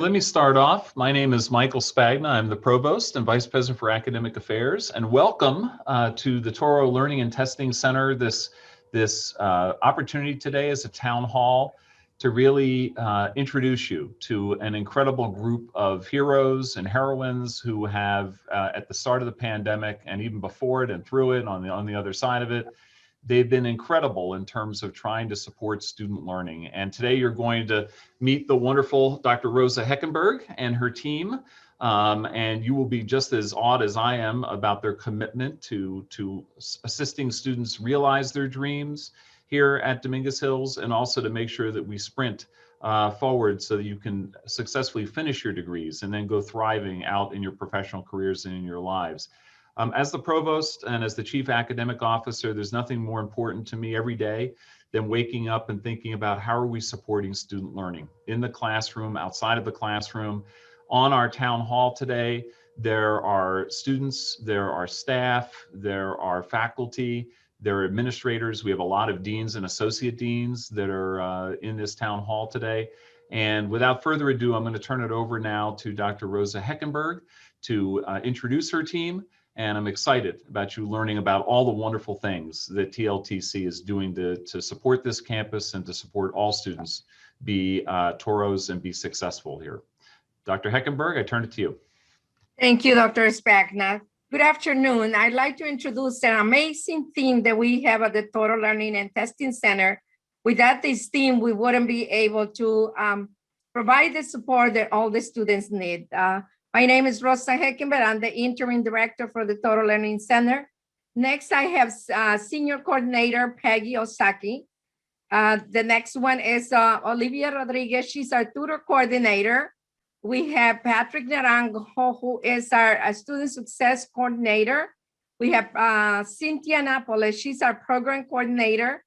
Let me start off. My name is Michael Spagna. I'm the Provost and Vice President for Academic Affairs, and welcome to the Toro Learning and Testing Center. This opportunity today is a town hall to really introduce you to an incredible group of heroes and heroines who have, at the start of the pandemic and even before it and through it, on the other side of it, they've been incredible in terms of trying to support student learning. And today you're going to meet the wonderful Dr. Rosa Heckenberg and her team. And you will be just as awed as I am about their commitment to assisting students realize their dreams here at Dominguez Hills, and also to make sure that we sprint forward so that you can successfully finish your degrees and then go thriving out in your professional careers and in your lives. As the provost and as the chief academic officer, there's nothing more important to me every day than waking up and thinking about how are we supporting student learning in the classroom, outside of the classroom. On our town hall today, there are students, there are staff, there are faculty, there are administrators. We have a lot of deans and associate deans that are in this town hall today. And without further ado, I'm going to turn it over now to Dr. Rosa Heckenberg to introduce her team. And I'm excited about you learning about all the wonderful things that TLTC is doing to support this campus and to support all students be Toros and be successful here. Dr. Heckenberg, I turn it to you. Thank you, Dr. Spagna. Good afternoon. I'd like to introduce an amazing team that we have at the Toro Learning and Testing Center. Without this team, we wouldn't be able to provide the support that all the students need. My name is Rosa Heckenberg. I'm the interim director for the Toro Learning Center. Next, I have senior coordinator Peggy Osaki. The next one is Olivia Rodriguez. She's our tutor coordinator. We have Patrick Naranjo, who is our student success coordinator. We have Cynthia Napoles. She's our program coordinator.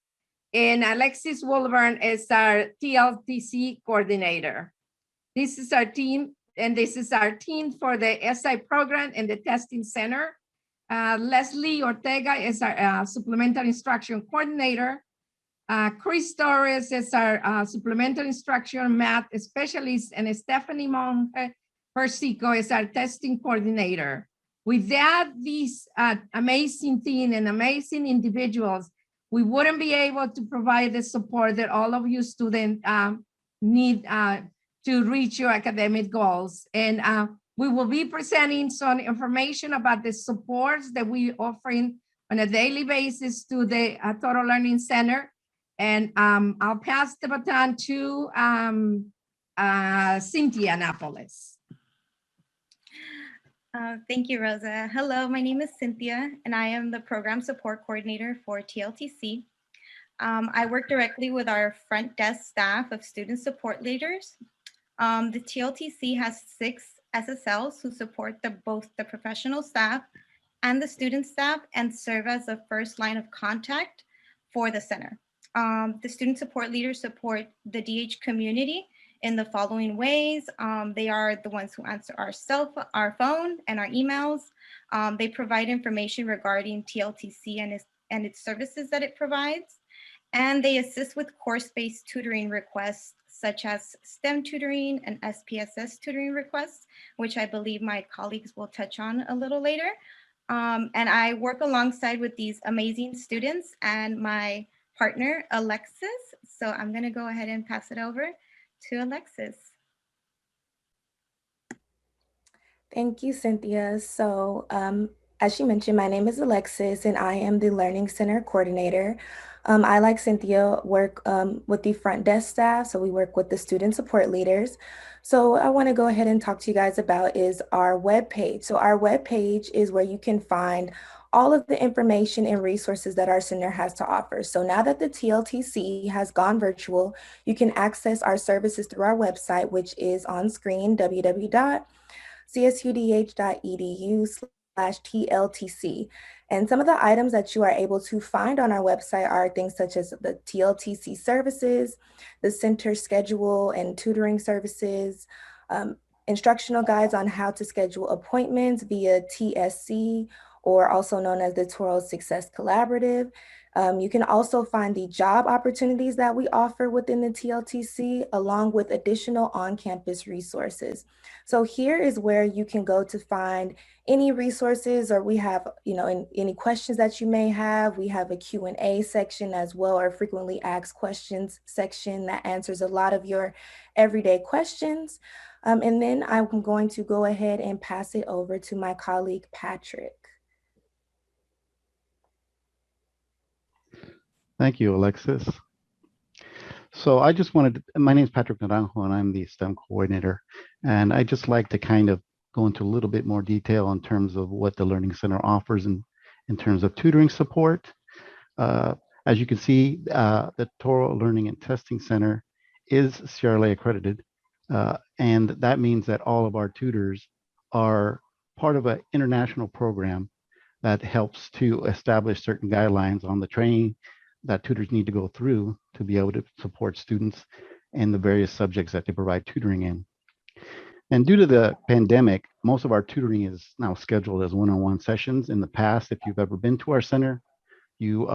And Alexis Wolvern is our TLTC coordinator. This is our team. And this is our team for the SI program and the testing center. Leslie Ortega is our supplemental instruction coordinator. Chris Torres is our supplemental instruction math specialist, and Stephanie Monge Persico is our testing coordinator. Without this amazing team and amazing individuals, we wouldn't be able to provide the support that all of you students need to reach your academic goals. And we will be presenting some information about the supports that we offering on a daily basis to the Toro Learning Center. And I'll pass the baton to Cynthia Napoles. Thank you, Rosa. Hello, my name is Cynthia, and I am the Program Support Coordinator for TLTC. I work directly with our front desk staff of student support leaders. The TLTC has 6 SSLs who support both the professional staff and the student staff and serve as the first line of contact for the center. The student support leaders support the DH community in the following ways. They are the ones who answer our phone and our emails. They provide information regarding TLTC and its services that it provides. And they assist with course-based tutoring requests, such as STEM tutoring and SPSS tutoring requests, which I believe my colleagues will touch on a little later. And I work alongside with these amazing students and my partner, Alexis. So I'm gonna go ahead and pass it over to Alexis. Thank you, Cynthia. So as she mentioned, my name is Alexis and I am the Learning Center Coordinator. I, like Cynthia, work with the front desk staff. So we work with the student support leaders. So I want to go ahead and talk to you guys about is our webpage. So our webpage is where you can find all of the information and resources that our center has to offer. So now that the TLTC has gone virtual, you can access our services through our website, which is on screen, www.csudh.edu/TLTC. And some of the items that you are able to find on our website are things such as the TLTC services, the center schedule and tutoring services, instructional guides on how to schedule appointments via TSC, or also known as the Toro Success Collaborative, You can also find the job opportunities that we offer within the TLTC, along with additional on-campus resources. So here is where you can go to find any resources, or we have, any questions that you may have. We have a Q&A section as well, or frequently asked questions section that answers a lot of your everyday questions. And then I'm going to go ahead and pass it over to my colleague, Patrick. Thank you, Alexis. So my name is Patrick Naranjo, and I'm the STEM coordinator. And I just like to kind of go into a little bit more detail in terms of what the Learning Center offers in terms of tutoring support. As you can see, the Toro Learning and Testing Center is CRLA accredited. And that means that all of our tutors are part of an international program that helps to establish certain guidelines on the training that tutors need to go through to be able to support students in the various subjects that they provide tutoring in. And due to the pandemic, most of our tutoring is now scheduled as one-on-one sessions. In the past, if you've ever been to our center, you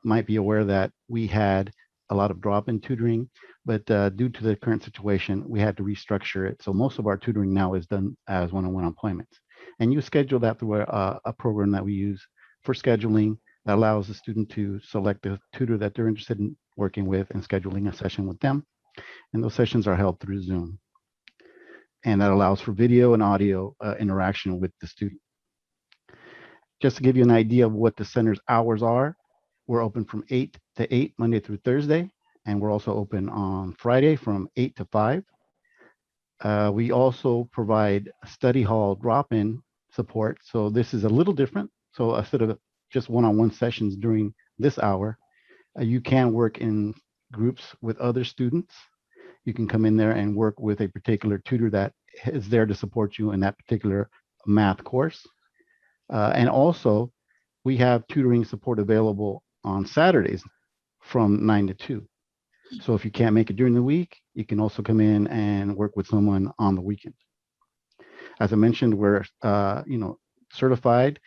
might be aware that we had a lot of drop-in tutoring, but due to the current situation, we had to restructure it. So most of our tutoring now is done as one-on-one appointments. And you schedule that through a program that we use for scheduling that allows the student to select the tutor that they're interested in working with and scheduling a session with them. And those sessions are held through Zoom. And that allows for video and audio interaction with the student. Just to give you an idea of what the center's hours are, we're open from 8 to 8, Monday through Thursday. And we're also open on Friday from 8 to 5. We also provide study hall drop-in support. So this is a little different. So instead of just one-on-one sessions during this hour, you can work in groups with other students. You can come in there and work with a particular tutor that is there to support you in that particular math course. And also, we have tutoring support available on Saturdays from 9 to 2. So if you can't make it during the week, you can also come in and work with someone on the weekend. As I mentioned, we're certified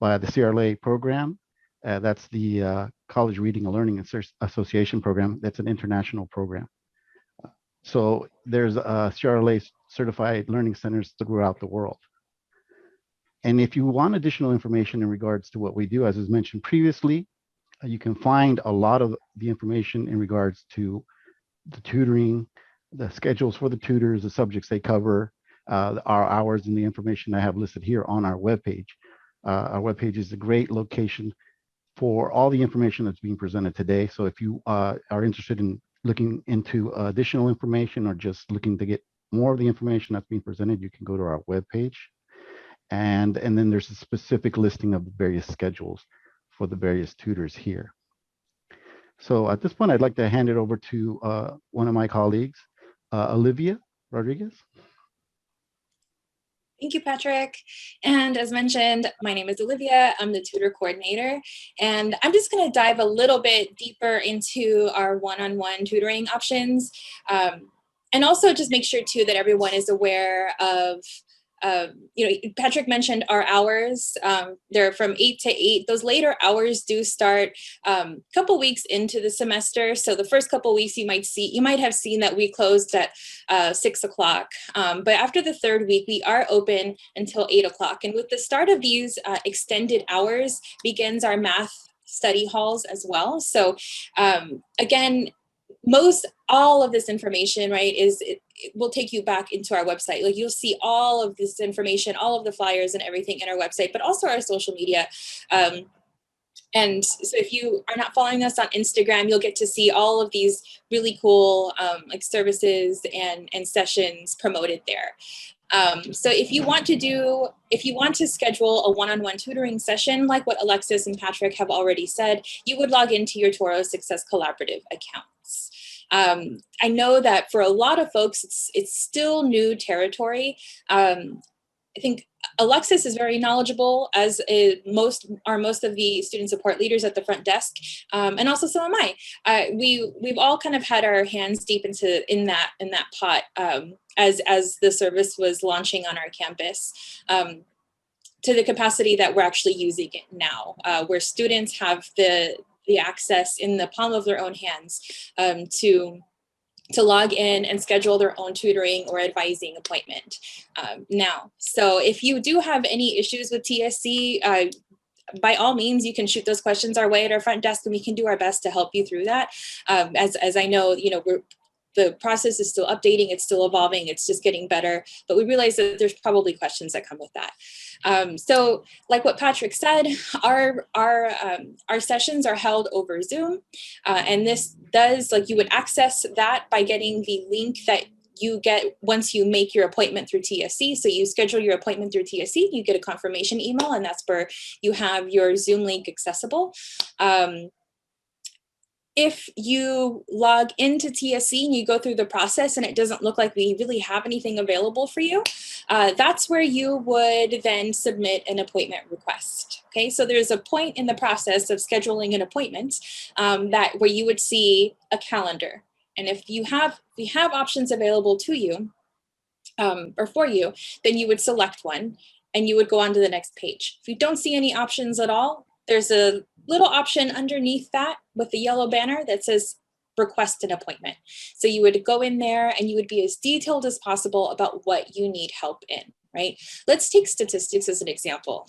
by the CRLA program. That's the College Reading and Learning Association program. That's an international program. So there's CRLA certified learning centers throughout the world. And if you want additional information in regards to what we do, as was mentioned previously, you can find a lot of the information in regards to the tutoring, the schedules for the tutors, the subjects they cover, our hours, and the information I have listed here on our webpage. Our webpage is a great location for all the information that's being presented today. So if you are interested in looking into additional information or just looking to get more of the information that's being presented, you can go to our webpage. And then there's a specific listing of the various schedules for the various tutors here. So at this point, I'd like to hand it over to one of my colleagues, Olivia Rodriguez. Thank you, Patrick. And as mentioned, my name is Olivia. I'm the tutor coordinator, and I'm just going to dive a little bit deeper into our one-on-one tutoring options, and also just make sure too that everyone is aware of Patrick mentioned our hours. They're from 8 to 8. Those later hours do start a couple weeks into the semester. So the first couple weeks you might have seen that we closed at 6 o'clock. But after the third week, we are open until 8 o'clock. And with the start of these extended hours begins our math study halls as well. So again, all of this information, right, it will take you back into our website. Like you'll see all of this information, all of the flyers and everything in our website, but also our social media. And so if you are not following us on Instagram, you'll get to see all of these really cool services and sessions promoted there. So if you want to schedule a one-on-one tutoring session, like what Alexis and Patrick have already said, you would log into your Toro Success Collaborative accounts. I know that for a lot of folks, it's still new territory. I think Alexis is very knowledgeable, as most of the student support leaders at the front desk, and also so am I. We've all kind of had our hands deep in that pot as the service was launching on our campus. To the capacity that we're actually using it now, where students have the the access in the palm of their own hands to log in and schedule their own tutoring or advising appointment now. So if you do have any issues with TSC, by all means, you can shoot those questions our way at our front desk, and we can do our best to help you through that. As I know, the process is still updating, it's still evolving, it's just getting better, but we realize that there's probably questions that come with that. So like what Patrick said, our sessions are held over Zoom, and this does, like, you would access that by getting the link that you get once you make your appointment through TSC. So you schedule your appointment through TSC, you get a confirmation email, and that's where you have your Zoom link accessible. If you log into TSC and you go through the process and it doesn't look like we really have anything available for you, that's where you would then submit an appointment request. Okay, so there's a point in the process of scheduling an appointment where you would see a calendar. And if we have options available to you or for you, then you would select one and you would go on to the next page. If you don't see any options at all, there's a little option underneath that with the yellow banner that says request an appointment. So you would go in there and you would be as detailed as possible about what you need help in, right? Let's take statistics as an example.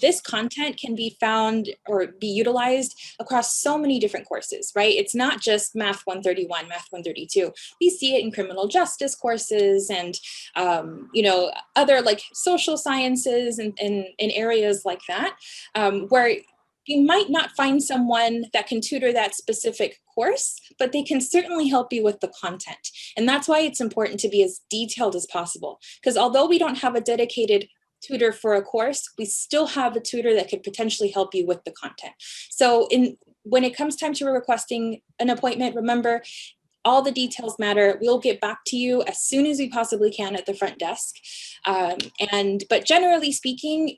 This content can be found or be utilized across so many different courses, right? It's not just Math 131, Math 132. We see it in criminal justice courses and, other like social sciences and in areas like that, where you might not find someone that can tutor that specific course, but they can certainly help you with the content. And that's why it's important to be as detailed as possible. Because although we don't have a dedicated tutor for a course, we still have a tutor that could potentially help you with the content. So when it comes time to requesting an appointment, remember, all the details matter. We'll get back to you as soon as we possibly can at the front desk. But generally speaking,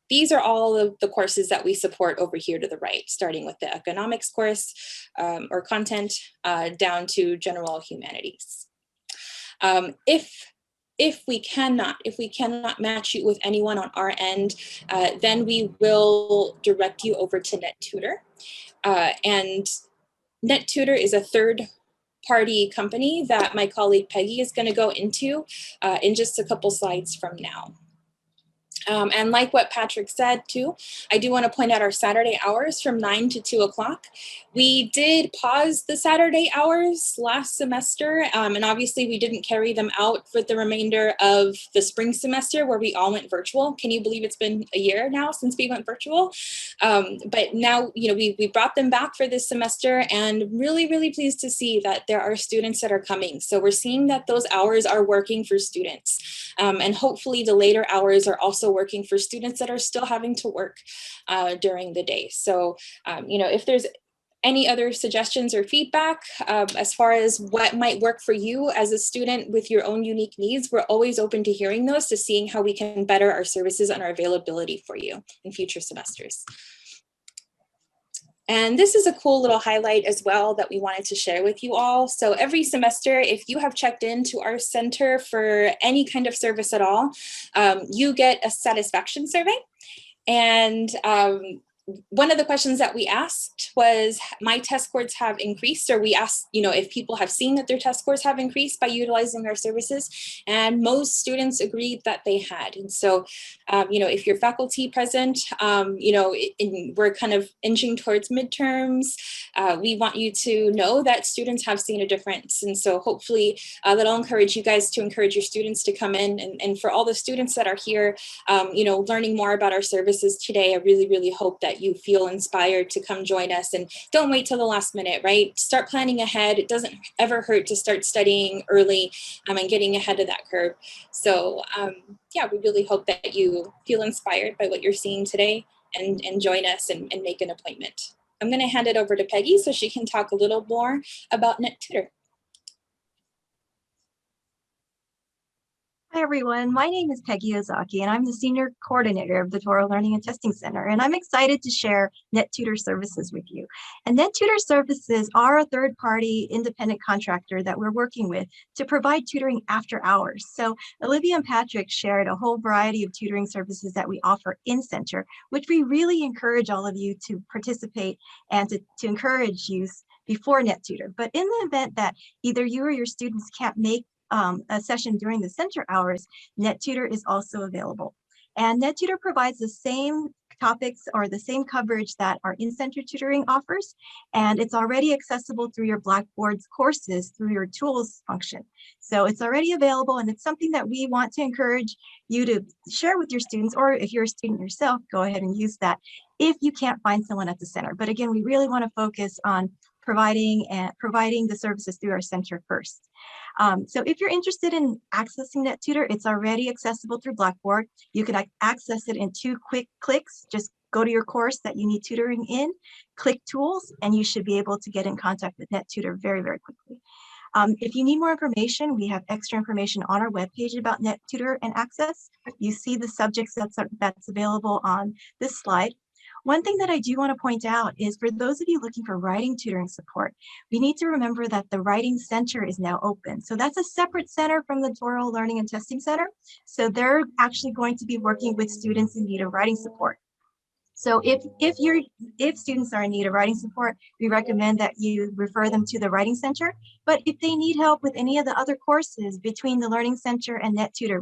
these are all of the courses that we support over here to the right, starting with the economics course or content down to general humanities. If we cannot match you with anyone on our end, then we will direct you over to NetTutor. And NetTutor is a third-party company that my colleague Peggy is going to go into in just a couple slides from now. And like what Patrick said too, I do want to point out our Saturday hours from 9 to 2 o'clock. We did pause the Saturday hours last semester, and obviously we didn't carry them out for the remainder of the spring semester where we all went virtual. Can you believe it's been a year now since we went virtual? But now, we brought them back for this semester, and really, really pleased to see that there are students that are coming. So we're seeing that those hours are working for students. And hopefully the later hours are also working for students that are still having to work during the day. So, if there's any other suggestions or feedback as far as what might work for you as a student with your own unique needs, we're always open to hearing those, to seeing how we can better our services and our availability for you in future semesters. And this is a cool little highlight as well that we wanted to share with you all. So every semester, if you have checked into our center for any kind of service at all, you get a satisfaction survey. And one of the questions that we asked was, my test scores have increased, or we asked, if people have seen that their test scores have increased by utilizing our services, and most students agreed that they had. And so, if you're faculty present, we're kind of inching towards midterms, we want you to know that students have seen a difference. And so hopefully that'll encourage you guys to encourage your students to come in. And for all the students that are here, learning more about our services today, I really, really hope that you feel inspired to come join us, and don't wait till the last minute, right? Start planning ahead. It doesn't ever hurt to start studying early and getting ahead of that curve. So we really hope that you feel inspired by what you're seeing today and join us and make an appointment. I'm going to hand it over to Peggy so she can talk a little more about NetTutor. Hi, everyone. My name is Peggy Ozaki, and I'm the Senior Coordinator of the Toro Learning and Testing Center, and I'm excited to share NetTutor Services with you. And NetTutor Services are a third-party independent contractor that we're working with to provide tutoring after hours. So Olivia and Patrick shared a whole variety of tutoring services that we offer in-center, which we really encourage all of you to participate and to encourage use before NetTutor. But in the event that either you or your students can't make a session during the center hours, NetTutor is also available. And NetTutor provides the same topics or the same coverage that our in-center tutoring offers, and it's already accessible through your Blackboard's courses through your tools function. So it's already available, and it's something that we want to encourage you to share with your students, or if you're a student yourself, go ahead and use that if you can't find someone at the center. But again, we really want to focus on providing the services through our center first. So if you're interested in accessing NetTutor, it's already accessible through Blackboard. You can access it in 2 quick clicks. Just go to your course that you need tutoring in, click Tools, and you should be able to get in contact with NetTutor very, very quickly. If you need more information, we have extra information on our webpage about NetTutor and access. You see the subjects that's available on this slide. One thing that I do want to point out is for those of you looking for writing tutoring support, we need to remember that the Writing Center is now open. So that's a separate center from the Toro Learning and Testing Center. So they're actually going to be working with students in need of writing support. So if students are in need of writing support, we recommend that you refer them to the Writing Center. But if they need help with any of the other courses between the Learning Center and NetTutor,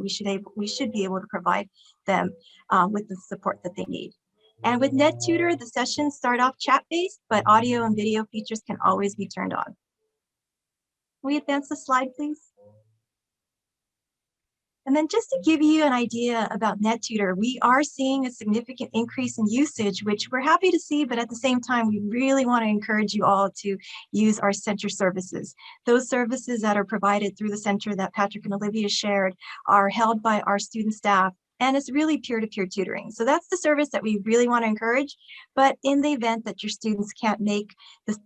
we should be able to provide them with the support that they need. And with NetTutor, the sessions start off chat-based, but audio and video features can always be turned on. Can we advance the slide, please? And then just to give you an idea about NetTutor, we are seeing a significant increase in usage, which we're happy to see, but at the same time, we really want to encourage you all to use our center services. Those services that are provided through the center that Patrick and Olivia shared are held by our student staff, and it's really peer-to-peer tutoring. So that's the service that we really want to encourage. But in the event that your students can't make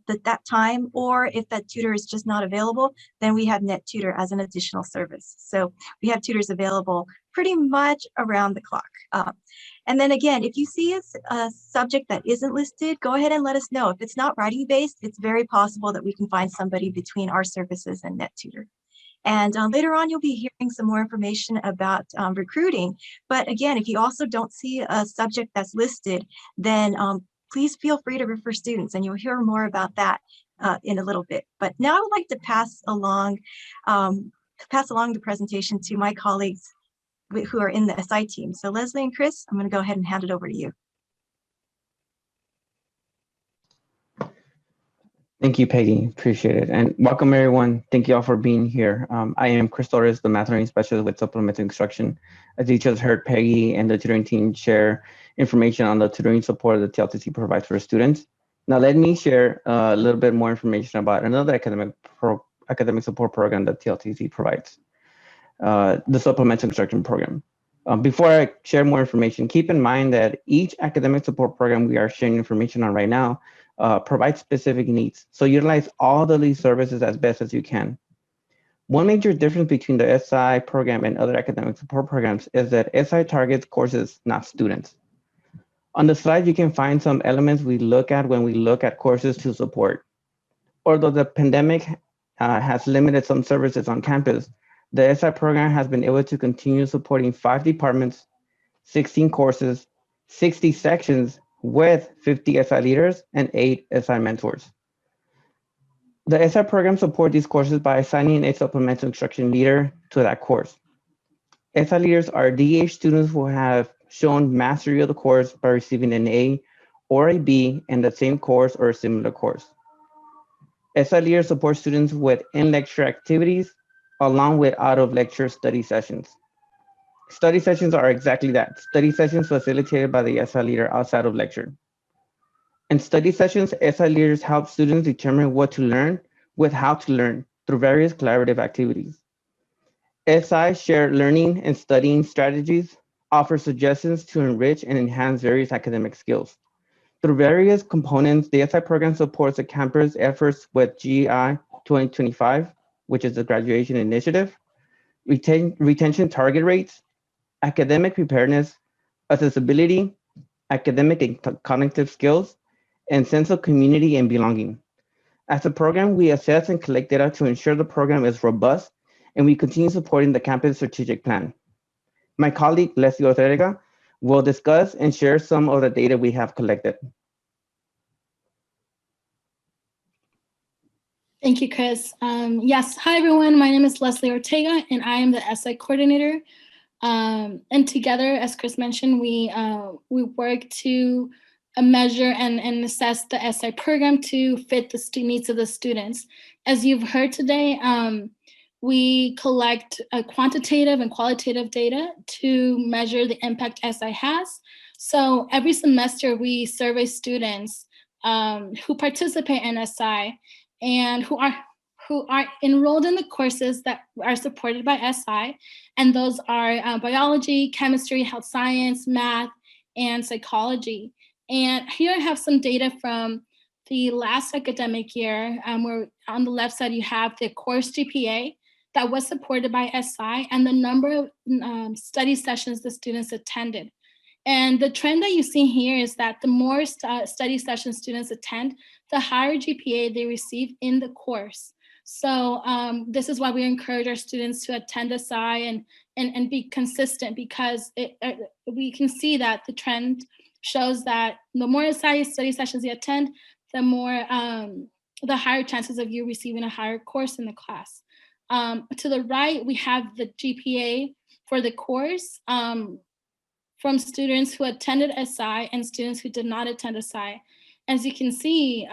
that time, or if that tutor is just not available, then we have NetTutor as an additional service. So we have tutors available pretty much around the clock. And then again, if you see a subject that isn't listed, go ahead and let us know. If it's not writing based, it's very possible that we can find somebody between our services and NetTutor. And later on, you'll be hearing some more information about recruiting. But again, if you also don't see a subject that's listed, then please feel free to refer students, and you'll hear more about that in a little bit. But now I would like to pass along the presentation to my colleagues who are in the SI team. So Leslie and Chris, I'm going to go ahead and hand it over to you. Thank you, Peggy. Appreciate it. And welcome, everyone. Thank you all for being here. I am Chris Torres, the Math Learning Specialist with Supplemental Instruction. As you just heard Peggy and the tutoring team share information on the tutoring support that the TLTC provides for students. Now, let me share a little bit more information about another academic support program that TLTC provides, the Supplemental Instruction Program. Before I share more information, keep in mind that each academic support program we are sharing information on right now provide specific needs. So utilize all of these services as best as you can. One major difference between the SI program and other academic support programs is that SI targets courses, not students. On the slide, you can find some elements we look at when we look at courses to support. Although the pandemic has limited some services on campus, the SI program has been able to continue supporting 5 departments, 16 courses, 60 sections, with 50 SI leaders and 8 SI mentors. The SI program supports these courses by assigning a supplemental instruction leader to that course. SI leaders are DH students who have shown mastery of the course by receiving an A or a B in the same course or a similar course. SI leaders support students with in-lecture activities along with out-of-lecture study sessions. Study sessions are exactly that, study sessions facilitated by the SI leader outside of lecture. In study sessions, SI leaders help students determine what to learn with how to learn through various collaborative activities. SI share learning and studying strategies, offer suggestions to enrich and enhance various academic skills. Through various components, the SI program supports the campus efforts with GI 2025, which is the graduation initiative, retention target rates, academic preparedness, accessibility, academic and cognitive skills, and sense of community and belonging. As a program, we assess and collect data to ensure the program is robust, and we continue supporting the campus strategic plan. My colleague, Leslie Ortega, will discuss and share some of the data we have collected. Thank you, Chris. Yes, hi everyone. My name is Leslie Ortega, and I am the SI coordinator. And together, as Chris mentioned, we work to measure and assess the SI program to fit the needs of the students. As you've heard today, we collect quantitative and qualitative data to measure the impact SI has. So every semester, we survey students who participate in SI and who are enrolled in the courses that are supported by SI. And those are biology, chemistry, health science, math, and psychology. And here I have some data from the last academic year, where on the left side, you have the course GPA that was supported by SI and the number of study sessions the students attended. And the trend that you see here is that the more study sessions students attend, the higher GPA they receive in the course. So this is why we encourage our students to attend SI and be consistent, because we can see that the trend shows that the more SI study sessions you attend, the more the higher chances of you receiving a higher course in the class. To the right, we have the GPA for the course from students who attended SI and students who did not attend SI. As you can see,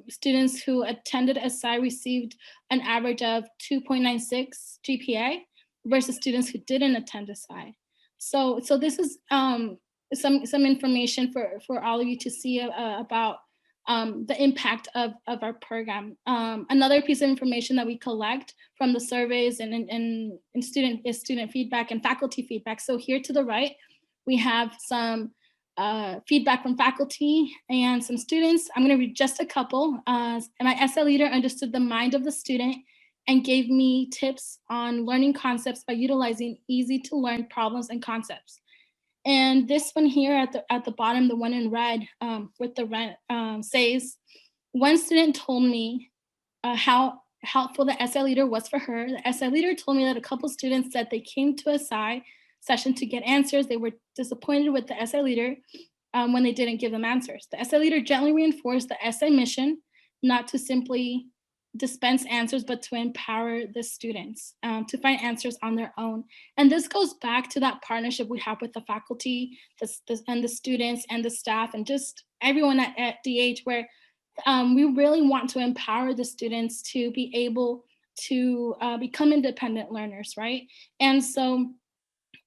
students who attended SI received an average of 2.96 GPA versus students who didn't attend SI. So this is some information for all of you to see about the impact of our program. Another piece of information that we collect from the surveys and student feedback and faculty feedback. So here to the right, we have some feedback from faculty and some students. I'm going to read just a couple. My SI leader understood the mind of the student and gave me tips on learning concepts by utilizing easy to learn problems and concepts. And this one here at the bottom, the one in red with the red says, one student told me how helpful the SI leader was for her. The SI leader told me that a couple students said they came to a SI session to get answers. They were disappointed with the SI leader when they didn't give them answers. The SI leader gently reinforced the SI mission, not to simply dispense answers, but to empower the students to find answers on their own. And this goes back to that partnership we have with the faculty and the students and the staff and just everyone at DH, where we really want to empower the students to be able to become independent learners, right? And so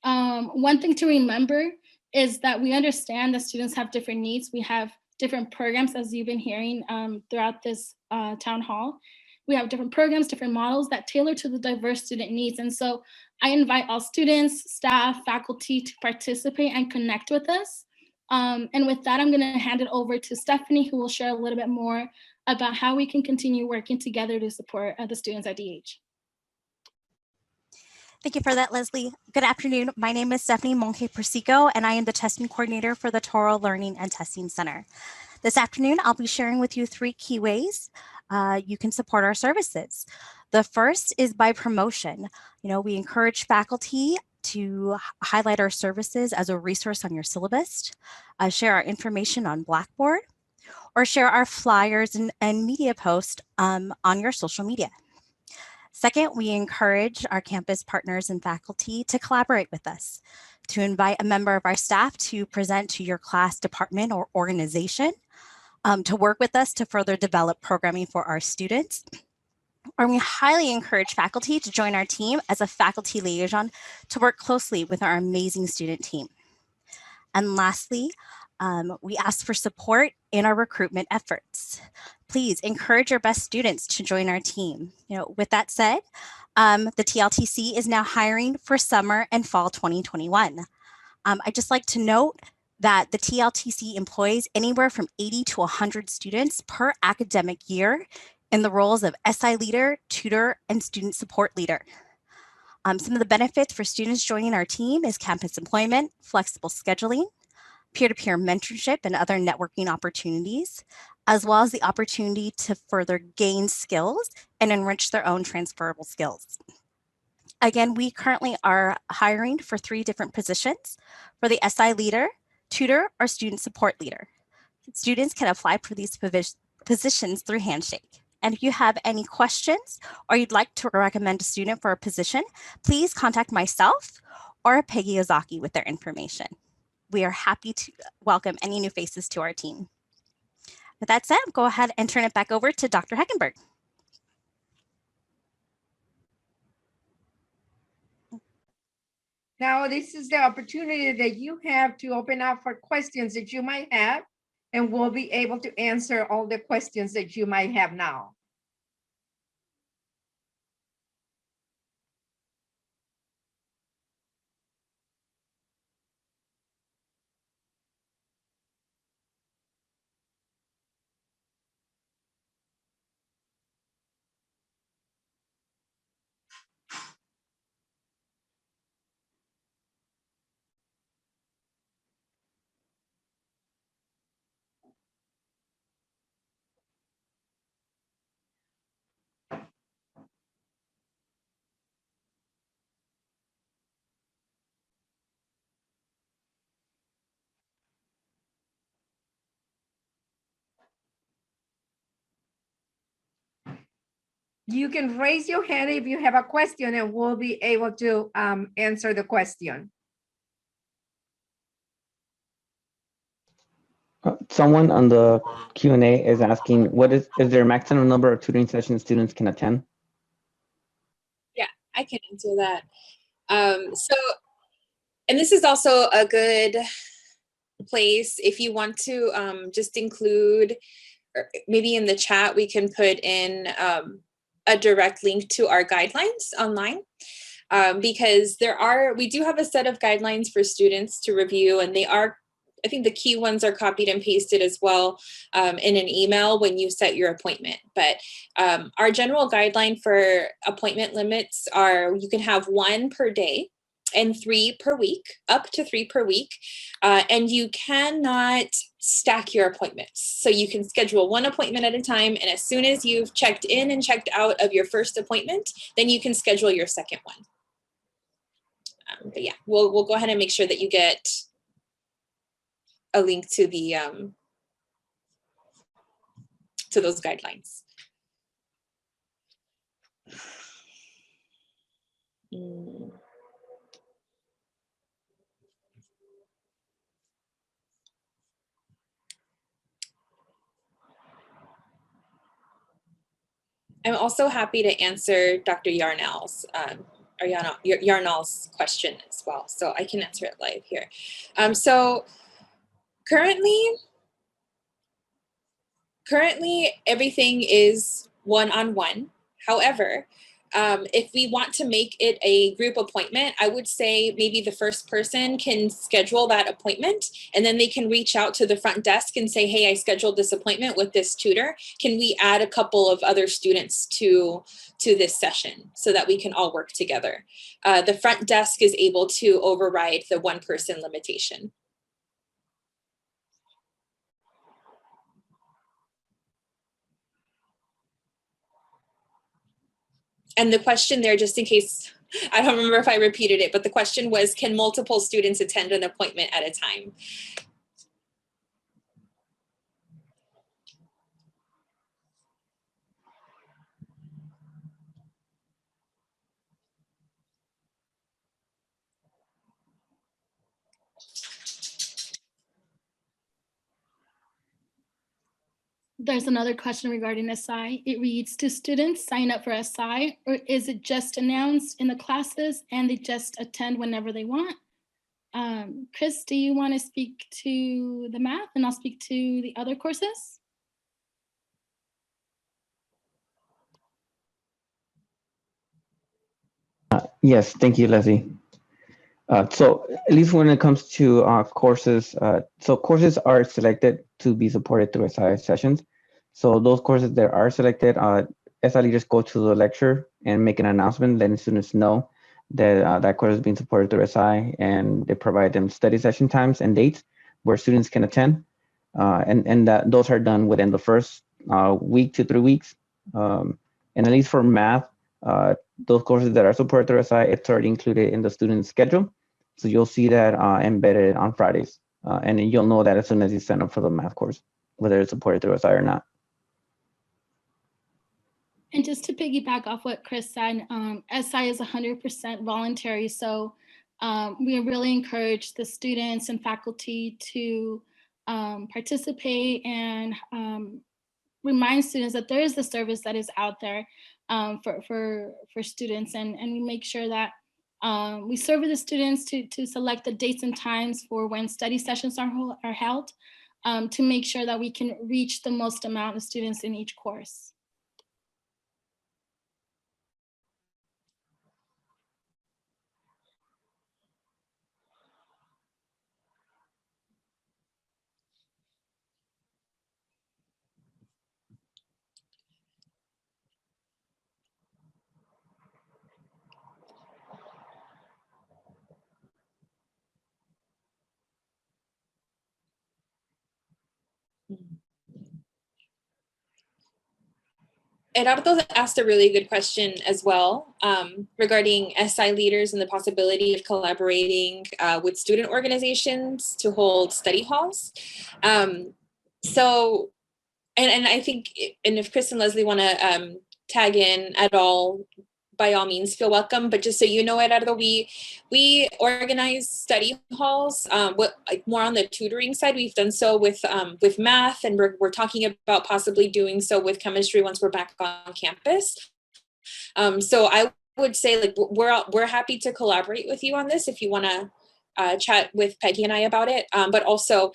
one thing to remember is that we understand that students have different needs. We have different programs, as you've been hearing throughout this town hall. We have different programs, different models that tailor to the diverse student needs. And so I invite all students, staff, faculty to participate and connect with us. And with that, I'm gonna hand it over to Stephanie, who will share a little bit more about how we can continue working together to support the students at DH. Thank you for that, Leslie. Good afternoon. My name is Stephanie Monge Persico, and I am the testing coordinator for the Toro Learning and Testing Center. This afternoon, I'll be sharing with you 3 key ways you can support our services. The first is by promotion. We encourage faculty to highlight our services as a resource on your syllabus, share our information on Blackboard, or share our flyers and media posts on your social media. Second, we encourage our campus partners and faculty to collaborate with us, to invite a member of our staff to present to your class, department, or organization, to work with us to further develop programming for our students. Or we highly encourage faculty to join our team as a faculty liaison to work closely with our amazing student team. And lastly, we ask for support in our recruitment efforts. Please encourage your best students to join our team. With that said, the TLTC is now hiring for summer and fall 2021. I'd just like to note that the TLTC employs anywhere from 80 to 100 students per academic year in the roles of SI leader, tutor, and student support leader. Some of the benefits for students joining our team is campus employment, flexible scheduling, peer-to-peer mentorship and other networking opportunities, as well as the opportunity to further gain skills and enrich their own transferable skills. Again, we currently are hiring for 3 different positions for the SI leader, tutor, or student support leader. Students can apply for these positions through Handshake. And if you have any questions or you'd like to recommend a student for a position, please contact myself or Peggy Ozaki with their information. We are happy to welcome any new faces to our team. With that said, go ahead and turn it back over to Dr. Heckenberg. Now, this is the opportunity that you have to open up for questions that you might have, and we'll be able to answer all the questions that you might have now. You can raise your hand if you have a question and we'll be able to answer the question. Someone on the Q&A is asking, is there a maximum number of tutoring sessions students can attend? Yeah, I can answer that. And this is also a good place if you want to just include, or maybe in the chat, we can put in a direct link to our guidelines online. Because we do have a set of guidelines for students to review, and I think the key ones are copied and pasted as well in an email when you set your appointment. But our general guideline for appointment limits are you can have 1 per day and 3 per week, up to 3 per week. And you cannot stack your appointments. So you can schedule 1 appointment at a time. And as soon as you've checked in and checked out of your first appointment, then you can schedule your second one. But yeah, we'll go ahead and make sure that you get a link to the to those guidelines. I'm also happy to answer Dr. Yarnell's Yarnall's question as well. So I can answer it live here. So currently everything is one-on-one. However, if we want to make it a group appointment, I would say maybe the first person can schedule that appointment, and then they can reach out to the front desk and say, hey, I scheduled this appointment with this tutor. Can we add a couple of other students to this session so that we can all work together? The front desk is able to override the 1-person limitation. And the question there, just in case, I don't remember if I repeated it, but the question was, can multiple students attend an appointment at a time? There's another question regarding SI. It reads, do students sign up for SI, or is it just announced in the classes and they just attend whenever they want? Chris, do you want to speak to the math and I'll speak to the other courses? Yes, thank you, Leslie. So at least when it comes to courses, so courses are selected to be supported through SI sessions. So those courses that are selected, SI leaders go to the lecture and make an announcement, letting students know that that course is being supported through SI, and they provide them study session times and dates where students can attend. And that those are done within the first week to 3 weeks. And at least for math, those courses that are supported through SI, it's already included in the student schedule. So you'll see that embedded on Fridays. And then you'll know that as soon as you sign up for the math course, whether it's supported through SI or not. And just to piggyback off what Chris said, SI is 100% voluntary. So we really encourage the students and faculty to participate and remind students that there is the service that is out there for students. And we make sure that we serve the students to select the dates and times for when study sessions are held to make sure that we can reach the most amount of students in each course. Eduardo asked a really good question as well regarding SI leaders and the possibility of collaborating with student organizations to hold study halls. So, and I think, and if Chris and Leslie want to tag in at all, by all means, feel welcome. But just so you know, Eduardo, we organize study halls. Like more on the tutoring side, we've done so with math, and we're talking about possibly doing so with chemistry once we're back on campus. So I would say, like, we're happy to collaborate with you on this if you want to chat with Peggy and I about it. But also,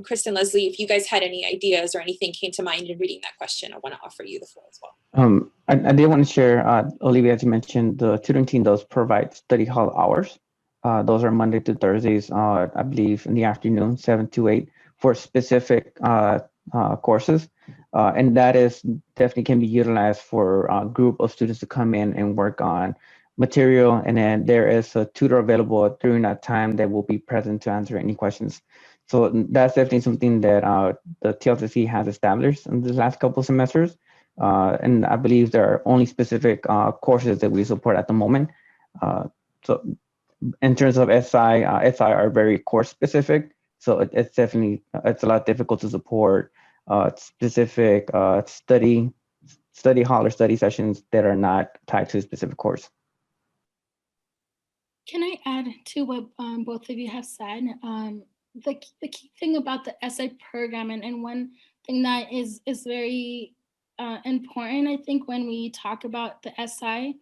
Chris and Leslie, if you guys had any ideas or anything came to mind in reading that question, I want to offer you the floor as well. I did want to share, Olivia, as you mentioned, the tutoring team does provide study hall hours. Those are Monday to Thursdays, I believe, in the afternoon, 7 to 8, for specific courses. And that is definitely can be utilized for a group of students to come in and work on material. And then there is a tutor available during that time that will be present to answer any questions. So that's definitely something that the TLTC has established in the last couple of semesters. And I believe there are only specific courses that we support at the moment. So in terms of SI, SI are very course specific. So it's definitely, it's a lot difficult to support specific study hall or study sessions that are not tied to a specific course. Can I add to what both of you have said? The key thing about the SI program, and one thing that is very important, I think, when we talk about the SI,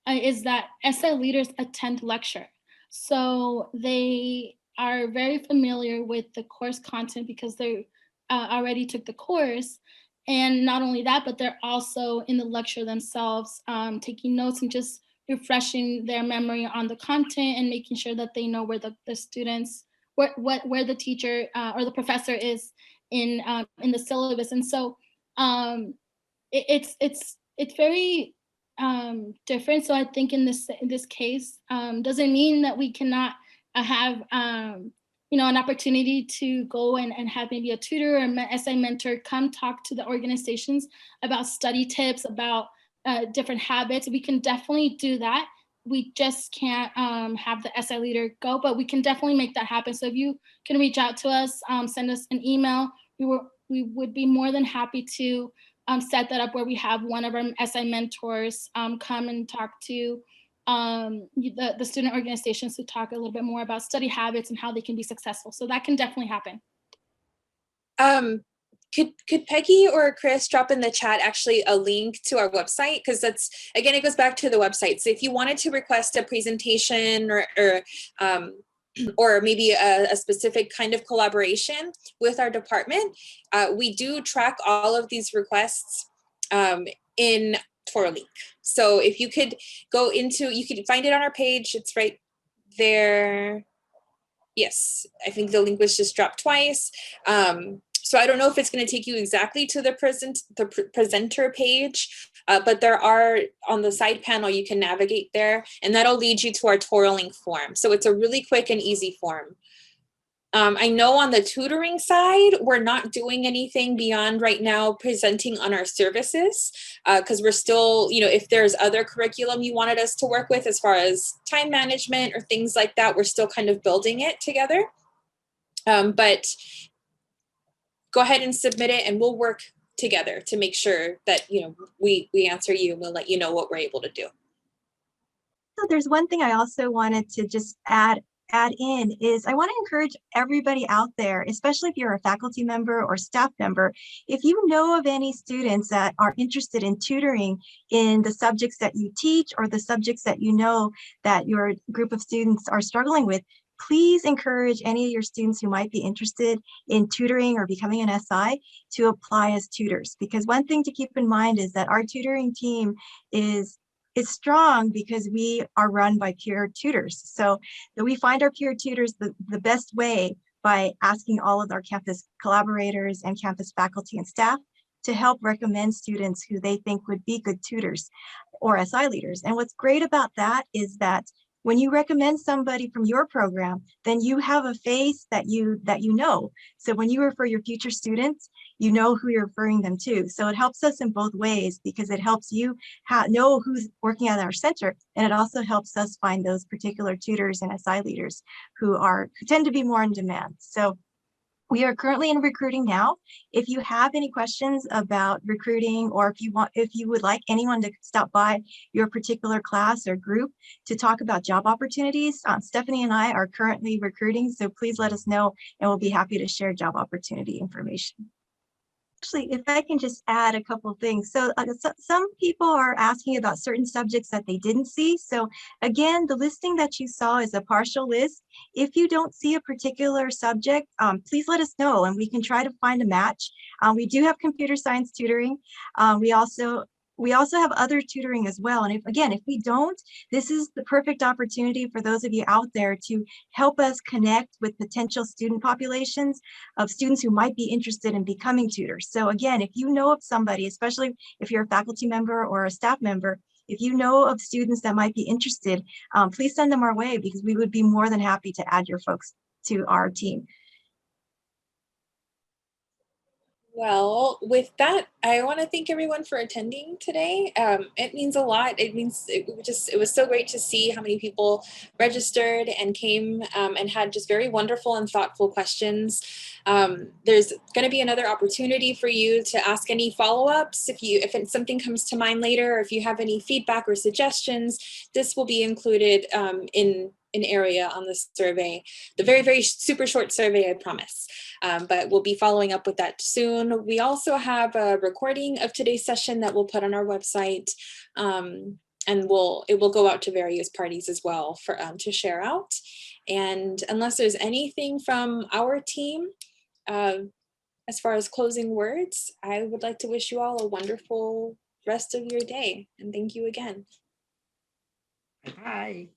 is that SI leaders attend lecture. So they are very familiar with the course content because they already took the course. And not only that, but they're also in the lecture themselves, taking notes and just refreshing their memory on the content and making sure that they know where the students, where the teacher or the professor is in the syllabus. And so it's very different. So I think in this case, doesn't mean that we cannot have an opportunity to go and have maybe a tutor or SI mentor come talk to the organizations about study tips, about different habits. We can definitely do that. We just can't have the SI leader go, but we can definitely make that happen. So if you can reach out to us, send us an email, we would be more than happy to set that up where we have one of our SI mentors come and talk to the student organizations to talk a little bit more about study habits and how they can be successful. So that can definitely happen. Could Peggy or Chris drop in the chat actually a link to our website? Because that's, again, it goes back to the website. So if you wanted to request a presentation or maybe a specific kind of collaboration with our department, we do track all of these requests in Toro Link. So if you could go into, you could find it on our page. It's right there. Yes, I think the link was just dropped twice. So I don't know if it's going to take you exactly to the presenter page, but there are on the side panel, you can navigate there, and that'll lead you to our Toro link form. So it's a really quick and easy form. I know on the tutoring side, we're not doing anything beyond right now presenting on our services, because we're still, if there's other curriculum you wanted us to work with as far as time management or things like that, we're still kind of building it together. But go ahead and submit it, and we'll work together to make sure that, we answer you, and we'll let you know what we're able to do. So there's one thing I also wanted to just add in is I want to encourage everybody out there, especially if you're a faculty member or staff member, if you know of any students that are interested in tutoring in the subjects that you teach or the subjects that you know that your group of students are struggling with, please encourage any of your students who might be interested in tutoring or becoming an SI to apply as tutors. Because one thing to keep in mind is that our tutoring team is strong because we are run by peer tutors. So that we find our peer tutors the best way by asking all of our campus collaborators and campus faculty and staff to help recommend students who they think would be good tutors or SI leaders. And what's great about that is that when you recommend somebody from your program, then you have a face that you know. So when you refer your future students, you know who you're referring them to. So it helps us in both ways because it helps you know who's working at our center, and it also helps us find those particular tutors and SI leaders who tend to be more in demand. So we are currently in recruiting now. If you have any questions about recruiting, or if you would like anyone to stop by your particular class or group to talk about job opportunities, Stephanie and I are currently recruiting, so please let us know and we'll be happy to share job opportunity information. Actually, if I can just add a couple of things. So some people are asking about certain subjects that they didn't see. So again, the listing that you saw is a partial list. If you don't see a particular subject, please let us know and we can try to find a match. We do have computer science tutoring. We also have other tutoring as well. And if we don't, this is the perfect opportunity for those of you out there to help us connect with potential student populations of students who might be interested in becoming tutors. So again, if you know of somebody, especially if you're a faculty member or a staff member, if you know of students that might be interested, please send them our way because we would be more than happy to add your folks to our team. Well, with that, I want to thank everyone for attending today. It means a lot. It was so great to see how many people registered and came and had just very wonderful and thoughtful questions. There's going to be another opportunity for you to ask any follow-ups. If something comes to mind later, or if you have any feedback or suggestions, this will be included in an area on the survey, the very, very super short survey, I promise. But we'll be following up with that soon. We also have a recording of today's session that we'll put on our website, and it will go out to various parties as well for to share out. And unless there's anything from our team, as far as closing words, I would like to wish you all a wonderful rest of your day, and thank you again. Bye.